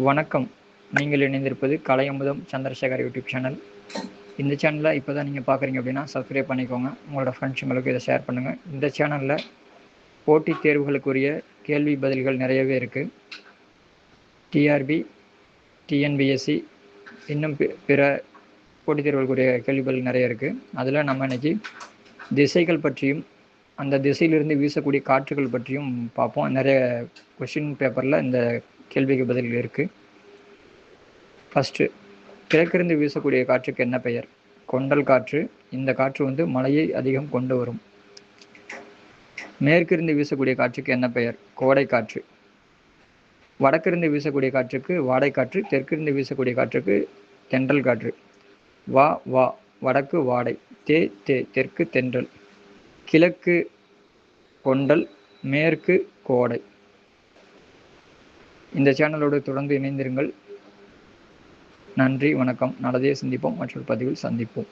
வணக்கம். நீங்கள் இணைந்திருப்பது கலை அமுதம் சந்திரசேகர் யூடியூப் சேனல். இந்த சேனலில் இப்போ தான் நீங்கள் பார்க்குறீங்க அப்படின்னா சப்ஸ்கிரைப் பண்ணிக்கோங்க. உங்களோட ஃப்ரெண்ட்ஸுங்களுக்கு இதை ஷேர் பண்ணுங்கள். இந்த சேனலில் போட்டித் தேர்வுகளுக்குரிய கேள்வி பதில்கள் நிறையவே இருக்குது. டிஆர்பி, டிஎன்பிஎஸ்சி, இன்னும் பிற போட்டித் தேர்வுகளுக்குரிய கேள்வி பதில் நிறைய இருக்குது. அதில் நம்ம இன்றைக்கி திசைகள் பற்றியும் அந்த திசையிலிருந்து வீசக்கூடிய காற்றுகள் பற்றியும் பார்ப்போம். நிறைய கொஷின் பேப்பரில் இந்த கேள்விக்கு பதில் இருக்குது. ஃபஸ்ட்டு, கிழக்கிருந்து வீசக்கூடிய காற்றுக்கு என்ன பெயர்? கொண்டல் காற்று. இந்த காற்று மழையை அதிகம் கொண்டு வரும். மேற்கிருந்து வீசக்கூடிய காற்றுக்கு என்ன பெயர்? கோடை காற்று. வடக்கிருந்து வீசக்கூடிய காற்றுக்கு வாடை காற்று. தெற்கிருந்து வீசக்கூடிய காற்றுக்கு தென்றல் காற்று. வா வா வடக்கு வாடை. தே தே தெற்கு தென்றல். கிழக்கு கொண்டல், மேற்கு கோடை. இந்த சேனலோடு தொடர்ந்து இணைந்திருங்கள். நன்றி, வணக்கம். நல்லதே சிந்திப்போம். மற்றொரு பதிவில் சந்திப்போம்.